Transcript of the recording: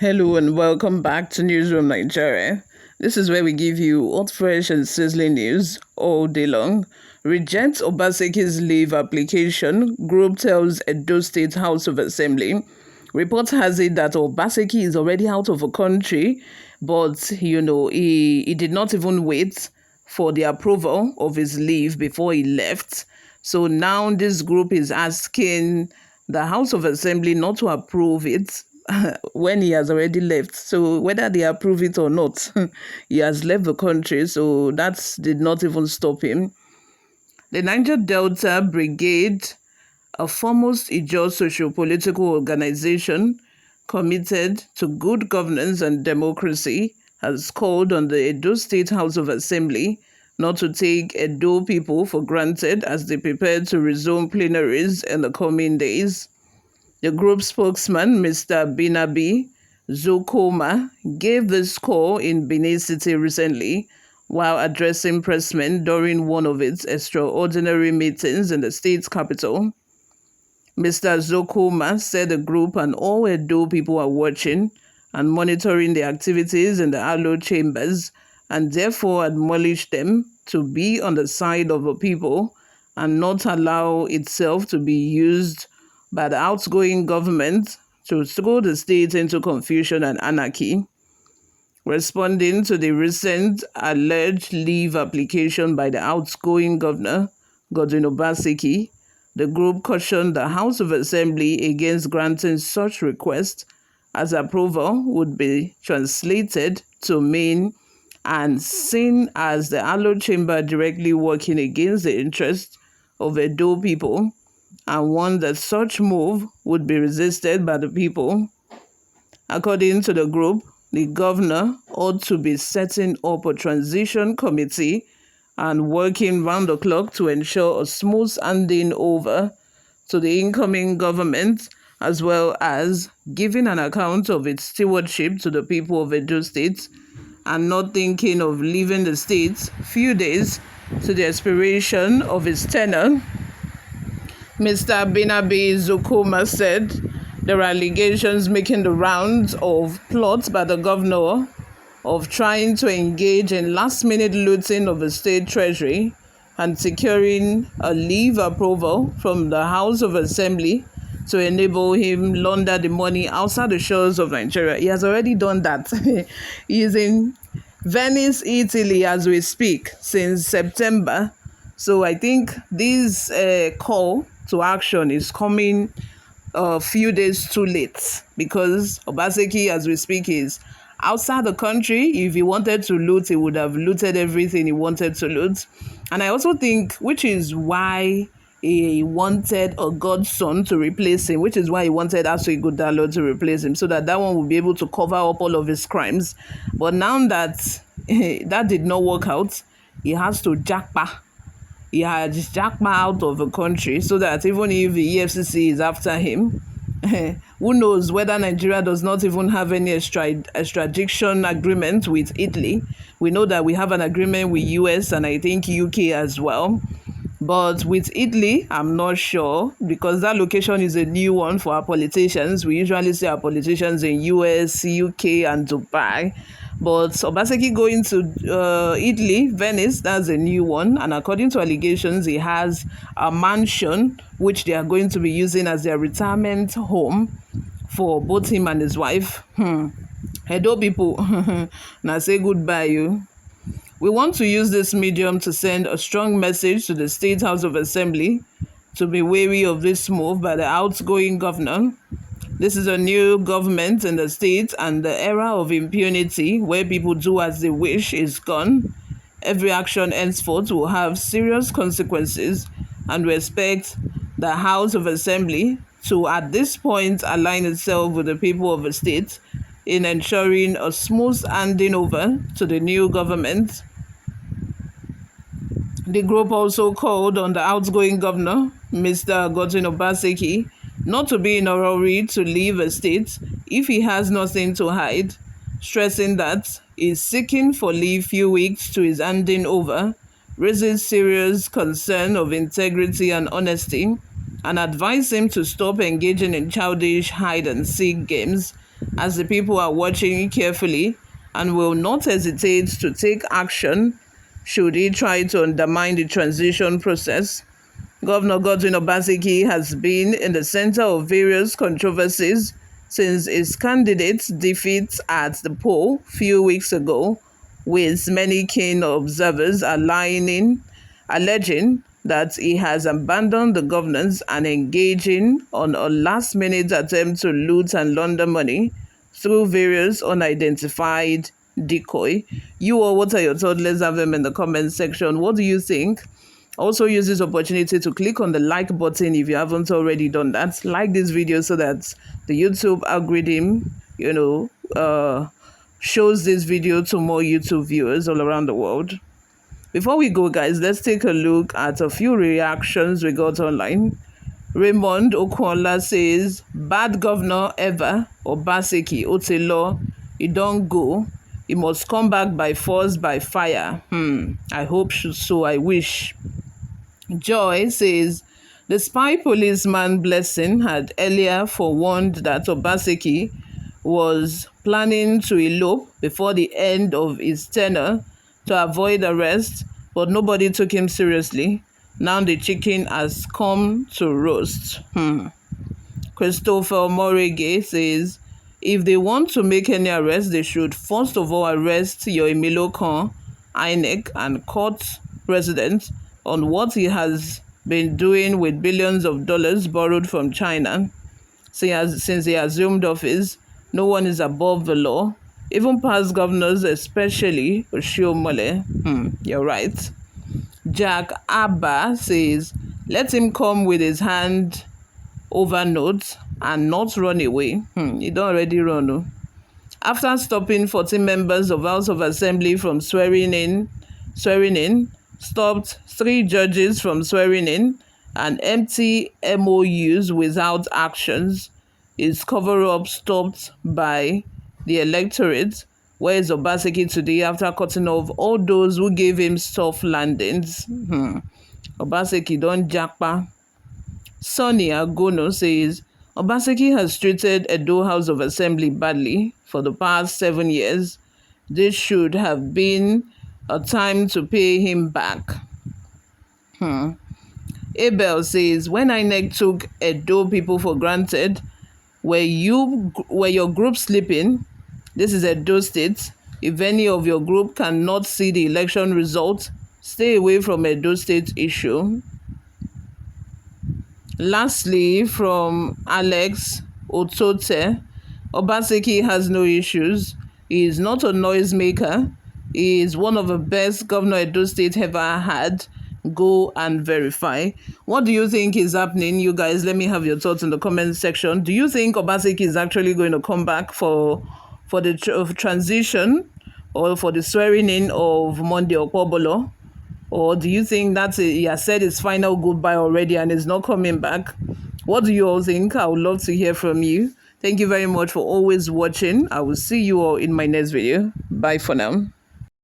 Hello and welcome back to Newsroom Nigeria. This is where we give you hot, fresh, and sizzling news all day long. Rejects Obaseki's leave application. Group tells Edo State House of Assembly. Report has it that Obaseki is already out of the country, but he did not even wait for the approval of his leave before he left. So now this group is asking the House of Assembly not to approve it when he has already left. So whether they approve it or not, he has left the country. So that did not even stop him. The Niger Delta Brigade, a foremost Ijaw socio-political organization committed to good governance and democracy, has called on the Edo State House of Assembly not to take Edo people for granted as they prepare to resume plenaries in the coming days. The group spokesman, Mr. Binabi Zokoma, gave this call in Benin City recently while addressing pressmen during one of its extraordinary meetings in the state's capital. Mr. Zokoma said the group and all Edo people are watching and monitoring the activities in the Alo chambers and therefore admonished them to be on the side of the people and not allow itself to be used by the outgoing government to throw the state into confusion and anarchy. Responding to the recent alleged leave application by the outgoing governor, Godwin Obaseki, the group cautioned the House of Assembly against granting such request, as approval would be translated to mean and seen as the Alo chamber directly working against the interests of Edo people, and warned that such move would be resisted by the people. According to the group, the governor ought to be setting up a transition committee and working round the clock to ensure a smooth handing over to the incoming government, as well as giving an account of its stewardship to the people of Edo State, and not thinking of leaving the state few days to the expiration of its tenure. Mr. Binabi Zokoma said there are allegations making the rounds of plots by the governor of trying to engage in last-minute looting of the state treasury and securing a leave approval from the House of Assembly to enable him launder the money outside the shores of Nigeria. He has already done that. He is in Venice, Italy, as we speak, since September. So I think this call to action is coming a few days too late, because Obaseki, as we speak, is outside the country. If he wanted to loot, he would have looted everything he wanted to loot. And I also think, which is why he wanted a godson to replace him, which is why he wanted Aso Ighodalo to replace him, so that one would be able to cover up all of his crimes. But now that that did not work out, he has to jackpot. He has jackpot out of the country, so that even if the EFCC is after him, who knows whether Nigeria does not even have any extradition agreement with Italy. We know that we have an agreement with US and I think UK as well. But with Italy, I'm not sure, because that location is a new one for our politicians. We usually see our politicians in US, UK, and Dubai. But Obaseki going to Italy, Venice, that's a new one. And according to allegations, he has a mansion which they are going to be using as their retirement home for both him and his wife. Edo people, now say goodbye, you. We want to use this medium to send a strong message to the State House of Assembly to be wary of this move by the outgoing governor. This is a new government in the state, and the era of impunity, where people do as they wish, is gone. Every action henceforth will have serious consequences, and we expect the House of Assembly to, at this point, align itself with the people of the state in ensuring a smooth handing over to the new government. The group also called on the outgoing governor, Mr. Godwin Obaseki, not to be in a hurry to leave the state if he has nothing to hide, stressing that his seeking for leave few weeks to his handing over raises serious concern of integrity and honesty, and advised him to stop engaging in childish hide-and-seek games as the people are watching carefully and will not hesitate to take action should he try to undermine the transition process. Governor Godwin Obaseki has been in the center of various controversies since his candidate's defeat at the poll a few weeks ago, with many keen observers alleging that he has abandoned the governance and engaging on a last-minute attempt to loot and launder money through various unidentified decoy. You all, what are your thoughts? Let's have them in the comment section. What do you think? Also use this opportunity to click on the like button if you haven't already done that. Like this video so that the YouTube algorithm, shows this video to more YouTube viewers all around the world. Before we go, guys, let's take a look at a few reactions we got online. Raymond Okwonla says, "Bad governor ever, Obaseki, Otelo, he don't go. He must come back by force, by fire. I hope so, I wish." Joy says, "The spy policeman Blessing had earlier forewarned that Obaseki was planning to elope before the end of his tenure to avoid arrest, but nobody took him seriously. Now the chicken has come to roast." Christopher Morege says, "If they want to make any arrest, they should first of all arrest your Emilio Khan, INEC, and court president on what he has been doing with billions of dollars borrowed from China. Since he assumed office, no one is above the law, even past governors, especially Oshiomhole." You're right. Jack Abba says, "Let him come with his hand over notes and not run away." He don't already run. No? After stopping 14 members of House of Assembly from swearing in, stopped 3 judges from swearing in, and empty MOUs without actions, is cover-up stopped by the electorate. Where is Obaseki today after cutting off all those who gave him soft landings? Obaseki don't jackpa. Sonny Agono says, "Obaseki has treated Edo House of Assembly badly for the past 7 years. This should have been a time to pay him back." Abel says, "When INEC took Edo people for granted, were your group sleeping? This is Edo State. If any of your group cannot see the election result, stay away from Edo State issue." Lastly, from Alex Otote, "Obaseki has no issues. He is not a noisemaker. He is one of the best governor Edo State ever had. Go and verify." What do you think is happening? You guys, let me have your thoughts in the comment section. Do you think Obaseki is actually going to come back for the transition or for the swearing in of Monday Okpobolo? Or do you think that he has said his final goodbye already and is not coming back? What do you all think? I would love to hear from you. Thank you very much for always watching. I will see you all in my next video. Bye for now.